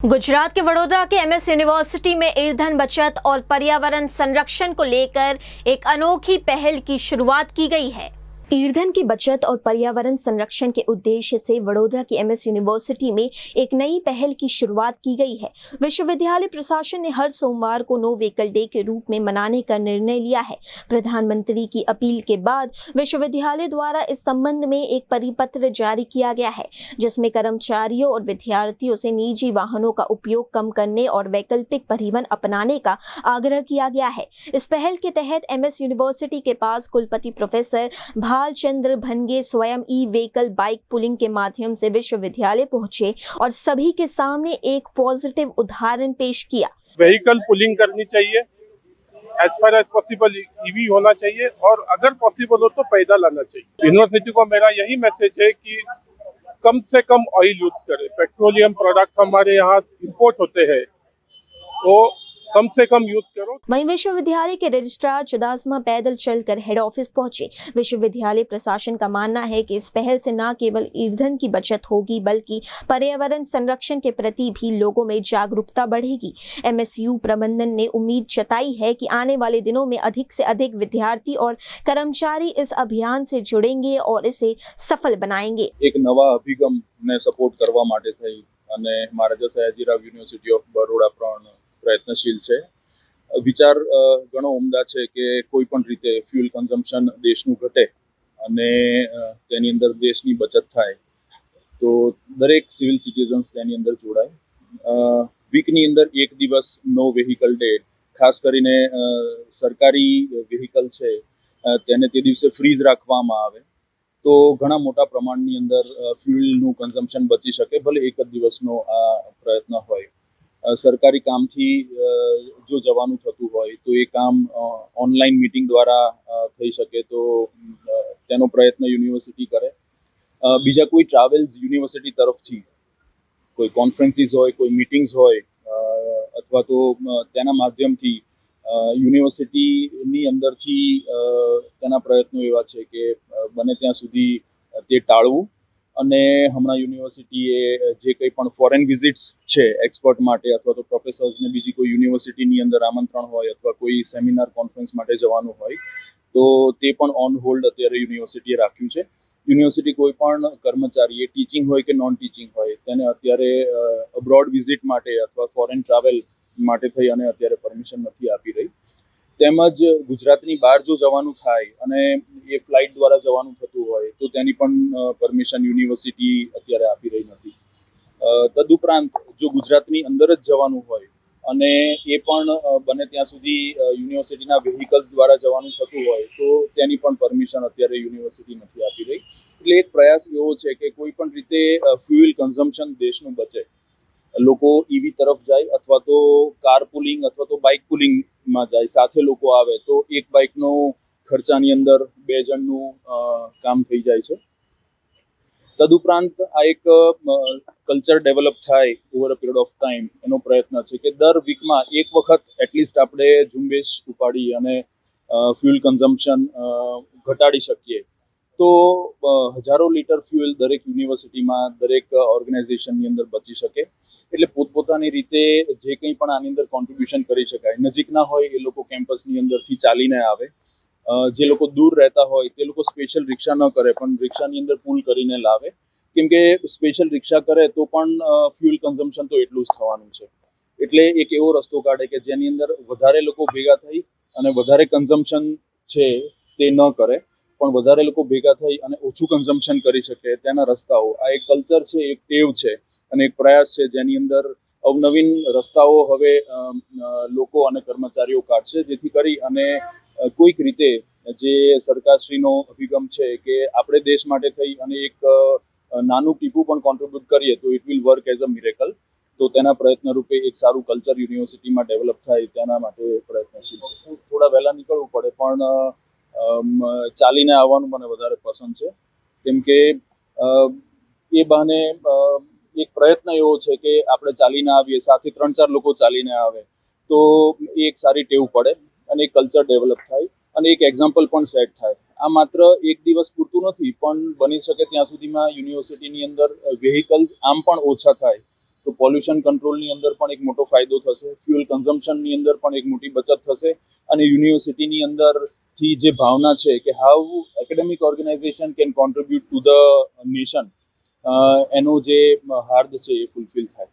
गुजरात के वडोदरा के MS university में ईंधन बचत और पर्यावरण संरक्षण को लेकर एक अनोखी पहल की शुरुआत की गई है। ईंधन की बचत और पर्यावरण संरक्षण के उद्देश्य से वडोदरा की एमएस यूनिवर्सिटी में एक नई पहल की शुरुआत की गई है। विश्वविद्यालय प्रशासन ने हर सोमवार को नो व्हीकल डे के रूप में मनाने का निर्णय लिया है। प्रधानमंत्री की अपील के बाद विश्वविद्यालय द्वारा इस संबंध में एक परिपत्र जारी किया गया है, जिसमें कर्मचारियों और विद्यार्थियों से निजी वाहनों का उपयोग कम करने और वैकल्पिक परिवहन अपनाने का आग्रह किया गया है। इस पहल के तहत एमएस यूनिवर्सिटी के पास कुलपति प्रोफेसर भालचंद्र भनगे स्वयं ई व्हीकल बाइक पुलिंग के माध्यम से विश्वविद्यालय पहुंचे और सभी के सामने एक पॉजिटिव उदाहरण पेश किया। व्हीकल पुलिंग करनी चाहिए, as far as possible EV होना चाहिए और अगर पॉसिबल हो तो पैदल आना चाहिए। यूनिवर्सिटी को मेरा यही मैसेज है कि कम से कम ऑयल यूज करें। पेट्रोलियम प्रोडक्ट हमारे यहाँ इंपोर्ट होते हैं तो कम से कम यूज करो। वहीं विश्वविद्यालय के रजिस्ट्रार चुदासमा पैदल चलकर हेड ऑफिस पहुंचे। विश्वविद्यालय प्रशासन का मानना है कि इस पहल से न केवल ईंधन की बचत होगी बल्कि पर्यावरण संरक्षण के प्रति भी लोगों में जागरूकता बढ़ेगी। एमएसयू प्रबंधन ने उम्मीद जताई है कि आने वाले दिनों में अधिक से अधिक विद्यार्थी और कर्मचारी इस अभियान से जुड़ेंगे और इसे सफल बनाएंगे। एक नवा अभिगम ने सपोर्ट करवा माटे थई अने महाराजा सयाजीराव यूनिवर्सिटी ऑफ बरोड़ा पण प्रयत्नशील है। विचार घणो उमदा है कि कोईपण रीते फ्यूल कन्जम्पशन देशनु घटे अने तेनी अंदर देशनी बचत थाय तो दरेक सिविल सिटीजन्स तेनी अंदर जोड़ाय। वीकनी अंदर एक दिवस नो व्हीकल डे, खास करीने सरकारी व्हीकल छे तेने ते दिवसे फ्रीज राखवामां आवे तो घणा मोटा प्रमाणनी अंदर फ्यूलनु कन्जम्पशन बची शके। भले एक ज दिवसनो आ प्रयत्न होय। सरकारी काम थी जो जवानुं थतुं होय तो ए काम ऑनलाइन मीटिंग द्वारा थई शके तो तेनो प्रयत्न यूनिवर्सिटी करे। बीजा कोई ट्रावेल्स यूनिवर्सिटी तरफथी कोई कॉन्फ्रेंसीस होय, कोई मीटिंग्स होय अथवा तो तेना माध्यमथी यूनिवर्सिटीनी अंदरथी तेना प्रयत्नो एवा छे के बने त्यां सुधी ते टाळवुं। અને હમણાં યુનિવર્સિટીએ જે કંઈ પણ ફોરેન વિઝિટ્સ છે એક્સપર્ટ માટે અથવા તો પ્રોફેસર્સને બીજી કોઈ યુનિવર્સિટીની અંદર આમંત્રણ હોય અથવા કોઈ સેમિનાર કોન્ફરન્સ માટે જવાનું હોય તો તે પણ ઓન હોલ્ડ અત્યારે યુનિવર્સિટીએ રાખ્યું છે। યુનિવર્સિટી કોઈ પણ કર્મચારીએ ટીચિંગ હોય કે નોન ટીચિંગ હોય તેને અત્યારે અબ્રોડ વિઝિટ માટે અથવા ફોરેન ટ્રાવેલ માટે થઈ અને અત્યારે પરમિશન નથી આપી રહી। તેમજ ગુજરાતની બહાર જો જવાનું થાય અને એ ફ્લાઇટ દ્વારા જવાનું થતું હોય તો તેની પણ પરમિશન યુનિવર્સિટી અત્યારે આપી રહી નથી। તદુપરાંત જો ગુજરાતની અંદર જ જવાનું હોય અને એ પણ બને ત્યાં સુધી યુનિવર્સિટીના વ્હીકલ્સ દ્વારા જવાનું થતું હોય તો તેની પણ પરમિશન અત્યારે યુનિવર્સિટી નથી આપી રહી। એટલે એક પ્રયાસ એવો છે કે કોઈ પણ રીતે ફ્યુઅલ કન્ઝમ્પશન દેશનું બચે, લોકો ઈવી તરફ જાય અથવા તો કાર પુલિંગ અથવા તો બાઇક પુલિંગમાં જાય, સાથે લોકો આવે તો એક બાઇકનો ખર્ચાની અંદર 2 જણનું કામ થઈ જાય છે। તદુપરાંત આ એક કલ્ચર ડેવલપ થાય over a period of time એનો પ્રયત્ન છે કે દર વીકમાં એક વખત એટલીસ્ટ આપણે ઝુંબેશ ઉપાડી અને ફ્યુઅલ કન્ઝમ્પશન ઘટાડી શકીએ તો હજારો લીટર ફ્યુઅલ દરેક યુનિવર્સિટીમાં દરેક ઓર્ગેનાઇઝેશનની અંદર બચી શકે। એટલે પોતપોતાની રીતે જે કંઈ પણ આની અંદર કોન્ટ્રીબ્યુશન કરી શકાય। નજીકના હોય એ લોકો કેમ્પસની અંદરથી ચાલીને આવે, જે લોકો દૂર રહેતા હોય તે લોકો સ્પેશિયલ રિક્ષા ન કરે પણ રિક્ષાની અંદર પૂલ કરીને લાવે, કેમ કે સ્પેશિયલ રિક્ષા કરે તો પણ ફ્યુઅલ કન્ઝમ્પશન તો એટલું જ થવાનું છે। એટલે એક એવો રસ્તો કાઢે કે જેની અંદર વધારે લોકો ભેગા થઈ અને વધારે કન્ઝમ્પશન છે તે ન કરે પણ વધારે લોકો ભેગા થઈ અને ઓછું કન્ઝમ્પશન કરી શકે તેના રસ્તાઓ, આ એક કલ્ચર છે, એક ટેવ છે અને એક પ્રયાસ છે જેની અંદર અવનવીન રસ્તાઓ હવે લોકો અને કર્મચારીઓ કાઢશે, જેથી કરી અને કોઈક રીતે જે સરકારશ્રીનો અભિગમ છે કે આપણે દેશ માટે થઈ અને એક નાનું ટીપું પણ કોન્ટ્રીબ્યુટ કરીએ તો it will work as a miracle. તો તેના પ્રયત્ન રૂપે એક સારું કલ્ચર યુનિવર્સિટીમાં ડેવલપ થાય તેના માટે પ્રયત્નશીલ છે। થોડા વહેલા નીકળવું પડે પણ ચાલીને આવવાનું મને વધારે પસંદ છે, કેમ કે એ બહાને એક પ્રયત્ન એવો છે કે આપણે ચાલીને આવીએ, સાથે 3-4 લોકો ચાલીને આવે તો એ એક સારી ટેવ પડે અને એક કલ્ચર ડેવલપ થાય અને એક એક્ઝામ્પલ પણ સેટ થાય। આ માત્ર એક દિવસ પૂરતું નથી પણ બની શકે ત્યાં સુધીમાં યુનિવર્સિટીની અંદર વ્હીકલ્સ આમ પણ ઓછા થાય તો પોલ્યુશન કંટ્રોલની અંદર પણ એક મોટો ફાયદો થશે, ફ્યુઅલ કન્ઝમ્પશનની અંદર પણ એક મોટી બચત થશે અને યુનિવર્સિટીની અંદરથી જે ભાવના છે કે how academic organisation can contribute to the nation, એનો જે હાર્દ છે એ ફૂલફિલ થાય.